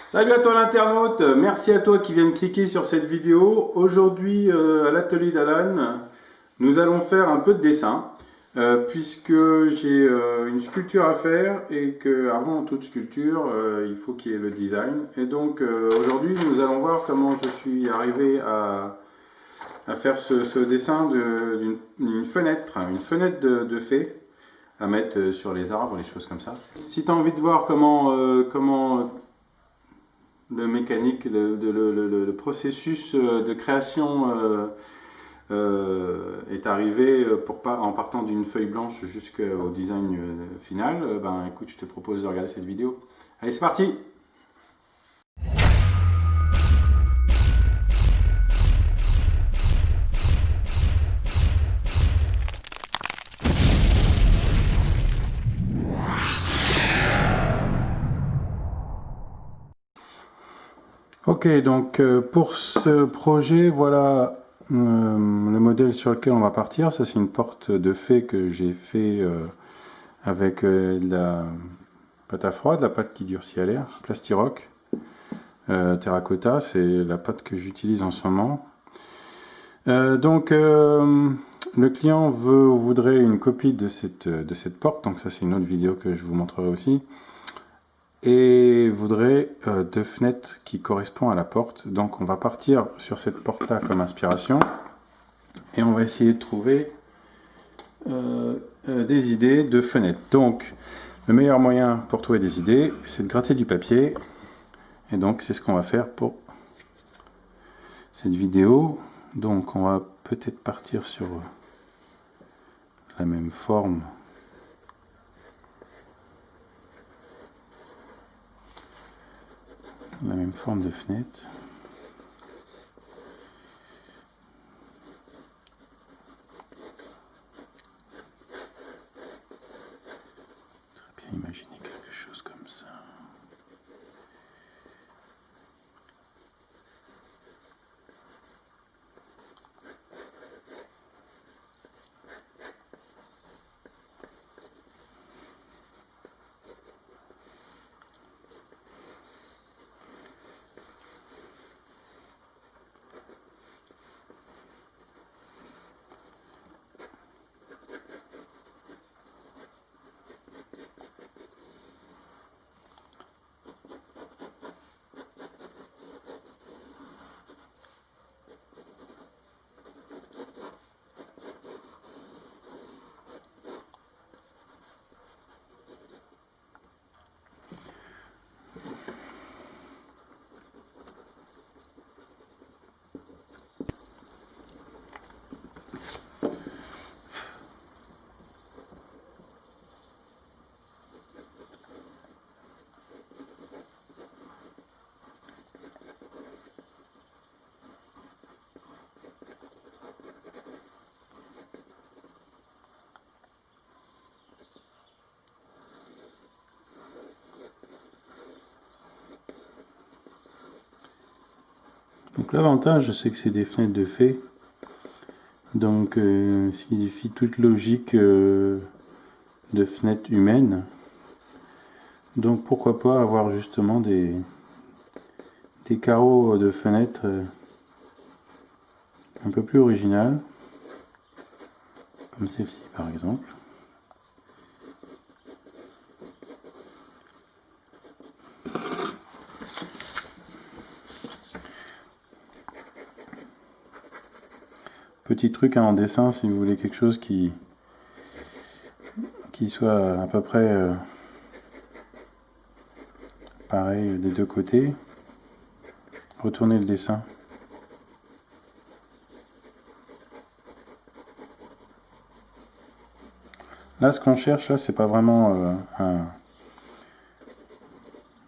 Salut à toi l'internaute, merci à toi qui viens de cliquer sur cette vidéo. Aujourd'hui à l'atelier d'Alan, nous allons faire un peu de dessin puisque j'ai une sculpture à faire et que avant toute sculpture il faut qu'il y ait le design. Et donc aujourd'hui nous allons voir comment je suis arrivé à faire ce dessin d'une fenêtre, une fenêtre de fée à mettre sur les arbres, les choses comme ça. Si tu as envie de voir comment le mécanique, le processus de création est arrivé en partant d'une feuille blanche jusqu'au design final, ben écoute, je te propose de regarder cette vidéo. Allez, c'est parti! Ok, donc pour ce projet, voilà le modèle sur lequel on va partir. Ça, c'est une porte de fée que j'ai fait avec de la pâte à froid, de la pâte qui durcit à l'air, Plastiroc, terracotta, c'est la pâte que j'utilise en ce moment. Donc le client voudrait une copie de cette porte, donc ça c'est une autre vidéo que je vous montrerai aussi. Et voudrait deux fenêtres qui correspondent à la porte. Donc on va partir sur cette porte là comme inspiration et on va essayer de trouver des idées de fenêtres. Donc le meilleur moyen pour trouver des idées, c'est de gratter du papier, et donc c'est ce qu'on va faire pour cette vidéo. Donc on va peut-être partir sur la même forme. La même forme de fenêtre. Très bien imaginer quelque chose comme ça. Donc l'avantage, c'est que c'est des fenêtres de fée. Donc s'il défie toute logique de fenêtres humaines. Donc pourquoi pas avoir justement des carreaux de fenêtres un peu plus originales, comme celle-ci par exemple. Petit truc en dessin, si vous voulez quelque chose qui soit à peu près pareil des deux côtés, retournez le dessin. Là, ce qu'on cherche, là, c'est pas vraiment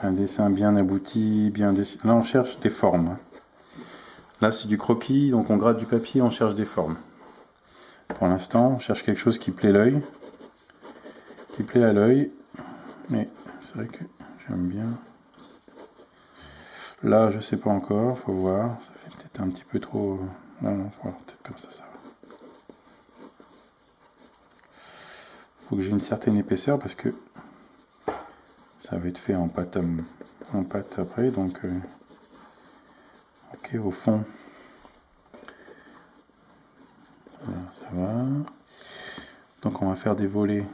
un dessin bien abouti, bien dessiné. Là, on cherche des formes. Là, c'est du croquis, donc on gratte du papier, on cherche des formes. Pour l'instant, on cherche quelque chose qui plaît l'œil, qui plaît à l'œil. Mais c'est vrai que j'aime bien. Là, je sais pas encore, faut voir. Ça fait peut-être un petit peu trop. Non, voilà, peut-être comme ça, ça va. Faut que j'ai une certaine épaisseur parce que ça va être fait en pâte, après, donc ok, au fond, voilà, ça va. Donc on va faire des volets.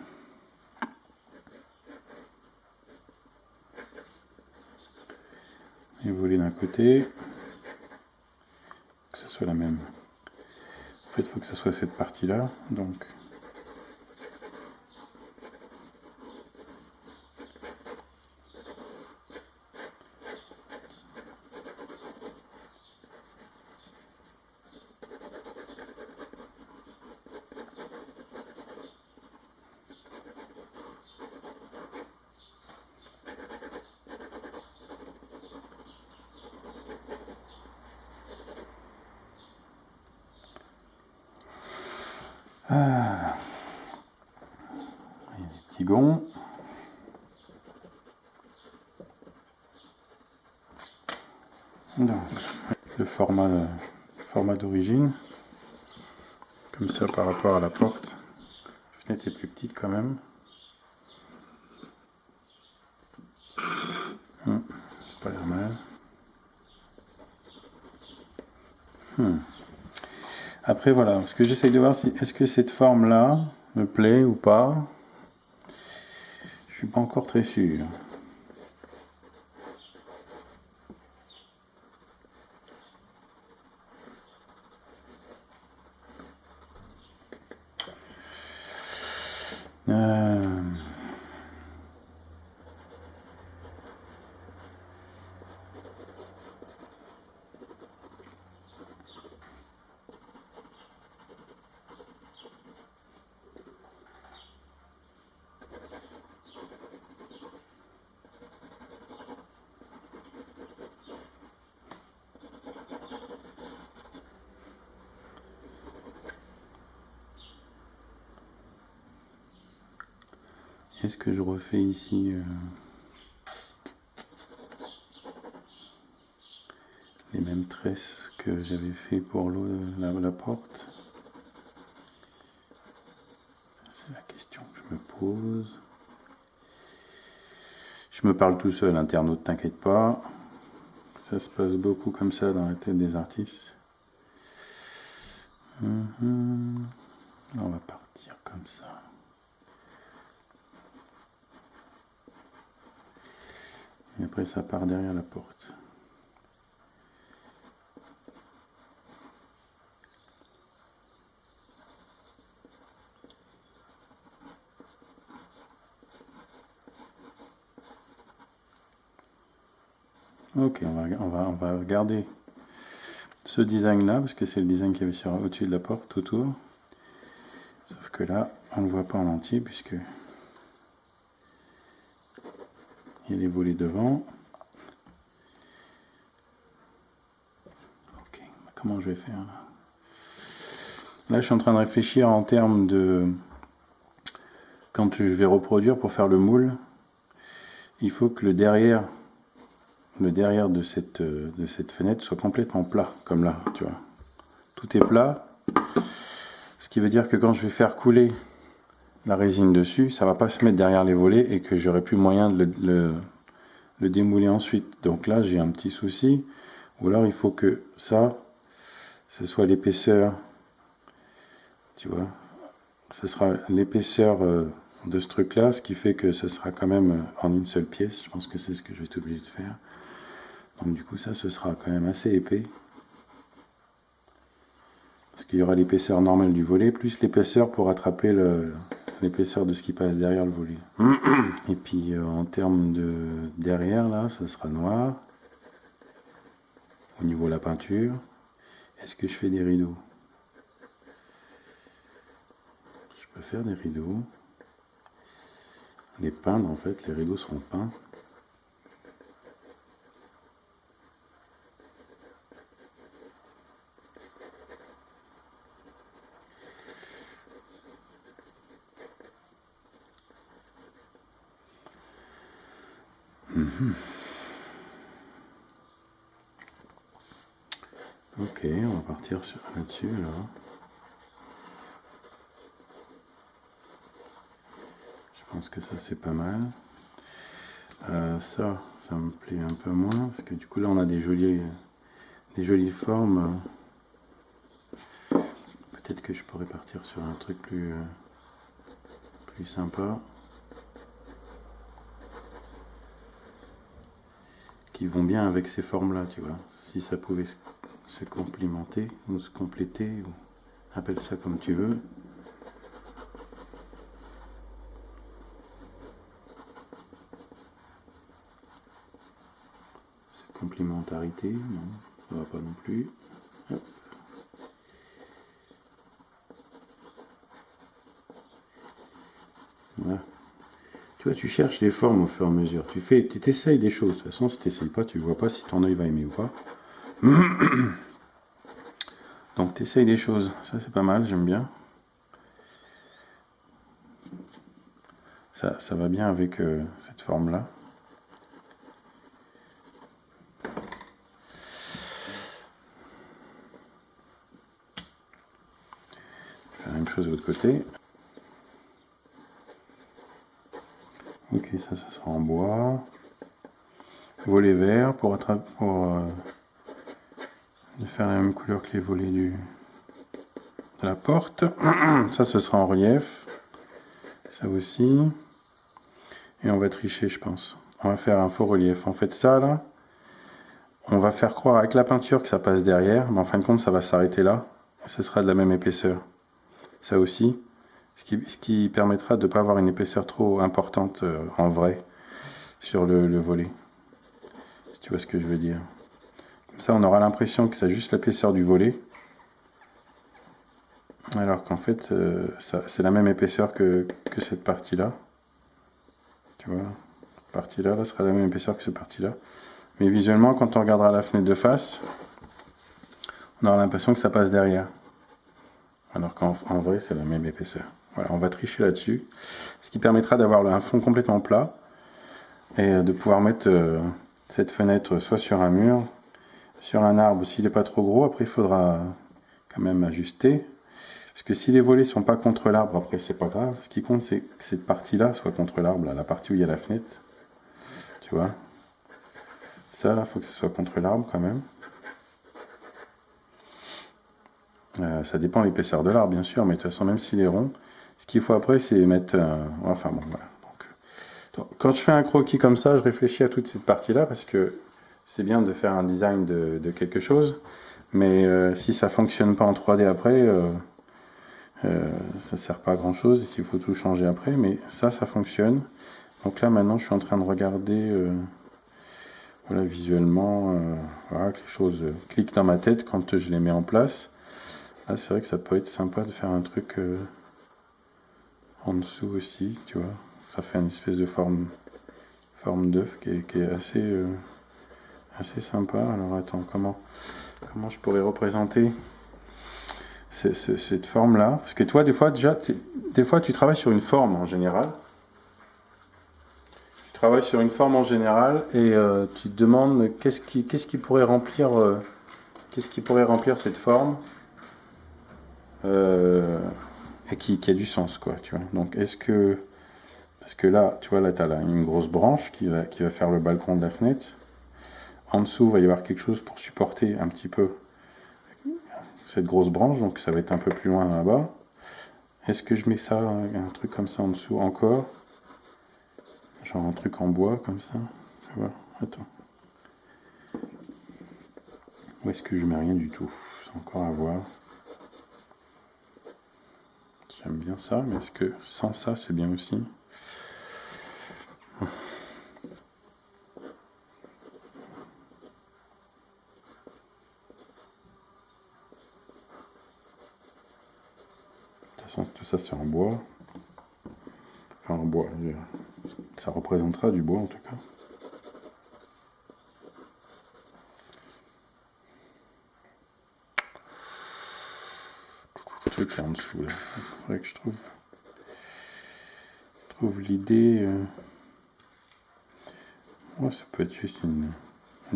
Les volets d'un côté, que ce soit la même. En fait, il faut que ce soit cette partie-là, donc. Ah. Il y a des petits gonds. Donc, le format d'origine, comme ça par rapport à la porte. La fenêtre est plus petite quand même. C'est pas l'air mal. Après voilà, ce que j'essaye de voir, si est-ce que cette forme là me plaît ou pas. Je suis pas encore très sûr. Est-ce que je refais ici les mêmes tresses que j'avais fait pour la porte? C'est la question que je me pose. Je me parle tout seul, internaute, t'inquiète pas. Ça se passe beaucoup comme ça dans la tête des artistes. On va partir comme ça. Et après ça part derrière la porte. Ok, on va regarder ce design là, parce que c'est le design qu'il y avait au-dessus de la porte, autour. Sauf que là, on ne le voit pas en entier, puisque il y a les volets devant. Ok, comment je vais faire là? Là, je suis en train de réfléchir en termes de... Quand je vais reproduire pour faire le moule, il faut que le derrière de cette fenêtre soit complètement plat, comme là, tu vois. Tout est plat, ce qui veut dire que quand je vais faire couler la résine dessus, ça va pas se mettre derrière les volets et que j'aurai plus moyen de le démouler ensuite. Donc là, j'ai un petit souci, ou alors il faut que ça soit l'épaisseur, tu vois, ce sera l'épaisseur de ce truc là, ce qui fait que ce sera quand même en une seule pièce. Je pense que c'est ce que je vais être obligé de faire. Donc du coup ça, ce sera quand même assez épais, parce qu'il y aura l'épaisseur normale du volet plus l'épaisseur pour rattraper l'épaisseur de ce qui passe derrière le volet. Et puis en termes de derrière là, ça sera noir au niveau de la peinture. Est-ce que je fais des rideaux? Je peux faire des rideaux, les peindre en fait, les rideaux seront peints. Ok, on va partir là-dessus alors. Je pense que ça c'est pas mal. Ça me plaît un peu moins, parce que du coup là on a des jolies formes. Peut-être que je pourrais partir sur un truc plus sympa. Qui vont bien avec ces formes-là, tu vois. Si ça pouvait se complimenter ou se compléter, ou appelle ça comme tu veux. Complémentarité, non, ça va pas non plus. Hop. Voilà. Tu vois, tu cherches les formes au fur et à mesure. Tu t'essayes des choses. De toute façon, si tu n'essayes pas, tu vois pas si ton œil va aimer ou pas. Donc tu essayes des choses. Ça, c'est pas mal, j'aime bien. Ça va bien avec cette forme-là. Faire la même chose de l'autre côté. Ok, ça sera en bois. Volet vert pour faire la même couleur que les volets de la porte. Ça, ce sera en relief. Ça aussi. Et on va tricher, je pense. On va faire un faux relief. En fait, ça, là, on va faire croire avec la peinture que ça passe derrière, mais en fin de compte, ça va s'arrêter là. Et ce sera de la même épaisseur. Ça aussi. Ce qui permettra de ne pas avoir une épaisseur trop importante en vrai sur le volet. Si tu vois ce que je veux dire. Comme ça, on aura l'impression que c'est juste l'épaisseur du volet. Alors qu'en fait, c'est la même épaisseur que cette partie-là. Tu vois, cette partie-là, là, sera la même épaisseur que cette partie-là. Mais visuellement, quand on regardera la fenêtre de face, on aura l'impression que ça passe derrière. Alors qu'en vrai, c'est la même épaisseur. Voilà, on va tricher là-dessus. Ce qui permettra d'avoir un fond complètement plat et de pouvoir mettre cette fenêtre soit sur un mur, sur un arbre s'il n'est pas trop gros. Après, il faudra quand même ajuster. Parce que si les volets sont pas contre l'arbre, après, c'est pas grave. Ce qui compte, c'est que cette partie-là soit contre l'arbre, la partie où il y a la fenêtre. Tu vois. Ça, là, il faut que ce soit contre l'arbre quand même. Ça dépend de l'épaisseur de l'arbre, bien sûr, mais de toute façon, même s'il est rond, ce qu'il faut après, c'est mettre... enfin bon, voilà. Donc, quand je fais un croquis comme ça, je réfléchis à toute cette partie-là, parce que c'est bien de faire un design de quelque chose, mais si ça fonctionne pas en 3D après, ça sert pas à grand-chose, s'il faut tout changer après, mais ça fonctionne. Donc là, maintenant, je suis en train de regarder... voilà, visuellement, voilà, que les choses cliquent dans ma tête quand je les mets en place. Là, c'est vrai que ça peut être sympa de faire un truc en dessous aussi, tu vois. Ça fait une espèce de forme d'œuf qui est assez sympa. Alors attends, comment je pourrais représenter cette forme-là? Parce que toi, des fois, tu travailles sur une forme en général. Tu travailles sur une forme en général et tu te demandes qu'est-ce qui pourrait remplir cette forme et qui a du sens, quoi, tu vois. Donc, parce que là, tu vois, là, tu as une grosse branche qui va faire le balcon de la fenêtre. En dessous, il va y avoir quelque chose pour supporter un petit peu cette grosse branche, donc ça va être un peu plus loin là-bas. Est-ce que je mets ça, un truc comme ça en dessous encore? Genre un truc en bois, comme ça. Tu vois, attends. Ou est-ce que je mets rien du tout? C'est encore à voir. J'aime bien ça, mais est-ce que sans ça, c'est bien aussi? De toute façon, tout ça, c'est en bois. Enfin, en bois. Ça représentera du bois, en tout cas. Le truc là en dessous, là. Il faudrait que je trouve l'idée... Ouais, ça peut être juste une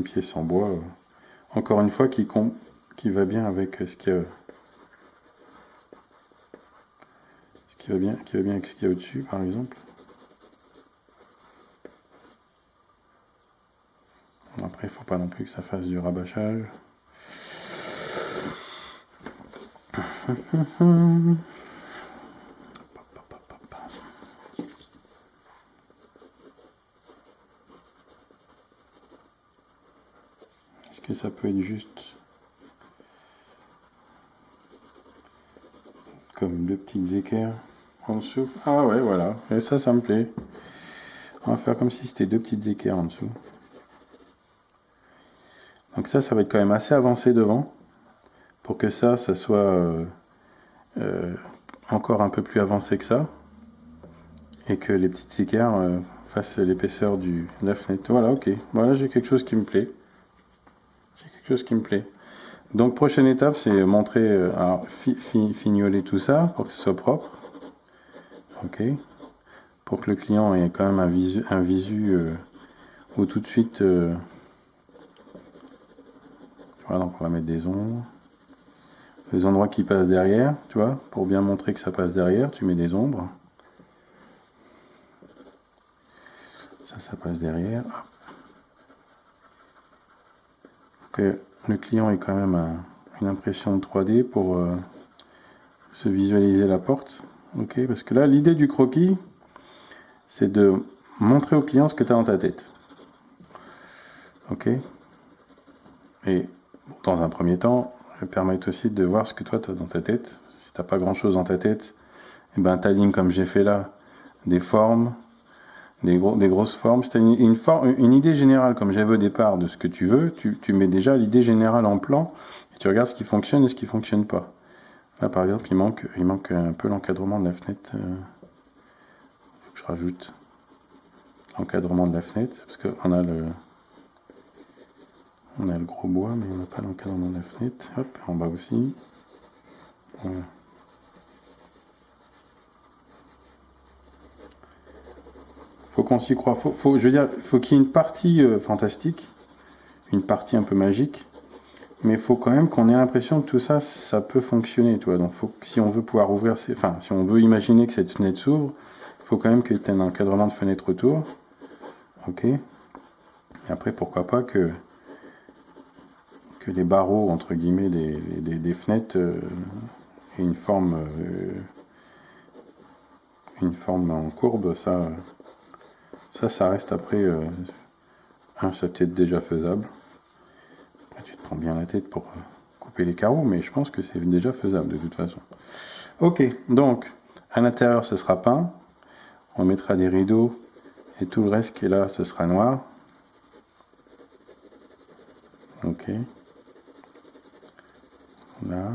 pièce en bois. Encore une fois, qui va bien avec ce qu'il y a... qui va bien avec ce qu'il y a au-dessus, par exemple. il faut pas non plus que ça fasse du rabâchage. Est-ce que ça peut être juste comme deux petites équerres en dessous? Ah ouais, voilà. Et ça me plaît. On va faire comme si c'était deux petites équerres en dessous. Donc ça va être quand même assez avancé devant pour que ça soit encore un peu plus avancé que ça et que les petites équerres fassent l'épaisseur de la fenêtre. Voilà, ok. Voilà, j'ai quelque chose qui me plaît. J'ai quelque chose qui me plaît. Donc prochaine étape, c'est montrer, fignoler tout ça pour que ce soit propre. Ok. Pour que le client ait quand même un visu où tout de suite. Voilà, donc on va mettre des ombres. Les endroits qui passent derrière, tu vois, pour bien montrer que ça passe derrière, tu mets des ombres. Ça passe derrière. Que le client ait quand même une impression de 3D pour se visualiser la porte. Ok, parce que là, l'idée du croquis, c'est de montrer au client ce que tu as dans ta tête. Ok. Et dans un premier temps, je vais permettre aussi de voir ce que toi tu as dans ta tête. Si tu n'as pas grand chose dans ta tête, et ben tu alignes comme j'ai fait là des formes, des grosses formes. Si tu as une idée générale comme j'avais au départ de ce que tu veux, tu mets déjà l'idée générale en plan et tu regardes ce qui fonctionne et ce qui ne fonctionne pas. Là par exemple il manque un peu l'encadrement de la fenêtre. Faut que je rajoute l'encadrement de la fenêtre parce qu'on a le gros bois mais on n'a pas l'encadrement de la fenêtre. Hop, en bas aussi. Voilà. Faut qu'on s'y croie. Je veux dire, faut qu'il y ait une partie fantastique, une partie un peu magique, mais il faut quand même qu'on ait l'impression que tout ça, ça peut fonctionner, toi. Donc, si on veut pouvoir ouvrir, si on veut imaginer que cette fenêtre s'ouvre, il faut quand même qu'il y ait un encadrement de fenêtre autour. Ok. Et après, pourquoi pas que les barreaux entre guillemets des fenêtres aient une forme en courbe, ça reste après. C'est peut-être déjà faisable. Après, tu te prends bien la tête pour couper les carreaux, mais je pense que c'est déjà faisable de toute façon. Ok, donc à l'intérieur ce sera peint. On mettra des rideaux et tout le reste qui est là, ce sera noir. Ok. Là. Là,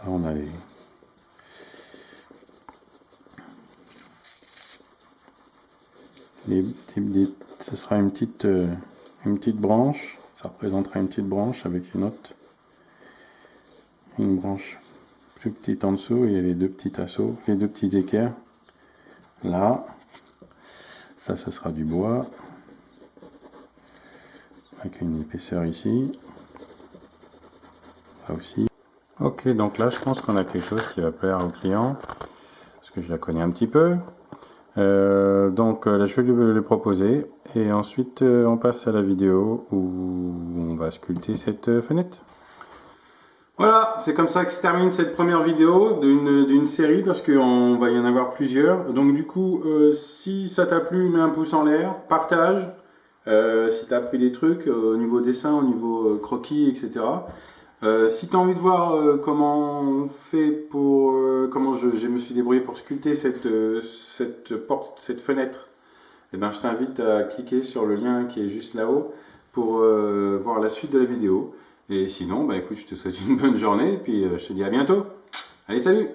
on a ce sera une petite branche. Ça représentera une petite branche avec une branche plus petite en dessous et les deux petits assauts, les deux petits équerres. Là, ça ce sera du bois avec une épaisseur ici. Là aussi. Ok, donc là je pense qu'on a quelque chose qui va plaire au client parce que je la connais un petit peu. Donc là je vais le proposer et ensuite on passe à la vidéo où on va sculpter cette fenêtre. Voilà, c'est comme ça que se termine cette première vidéo d'une série parce qu'on va y en avoir plusieurs. Donc du coup, si ça t'a plu, mets un pouce en l'air, partage. Si tu as appris des trucs au niveau dessin, au niveau croquis, etc. Si tu as envie de voir comment on fait pour comment je me suis débrouillé pour sculpter cette porte, cette fenêtre, eh ben, je t'invite à cliquer sur le lien qui est juste là-haut pour voir la suite de la vidéo. Et sinon, bah, écoute, je te souhaite une bonne journée et puis je te dis à bientôt. Allez, salut!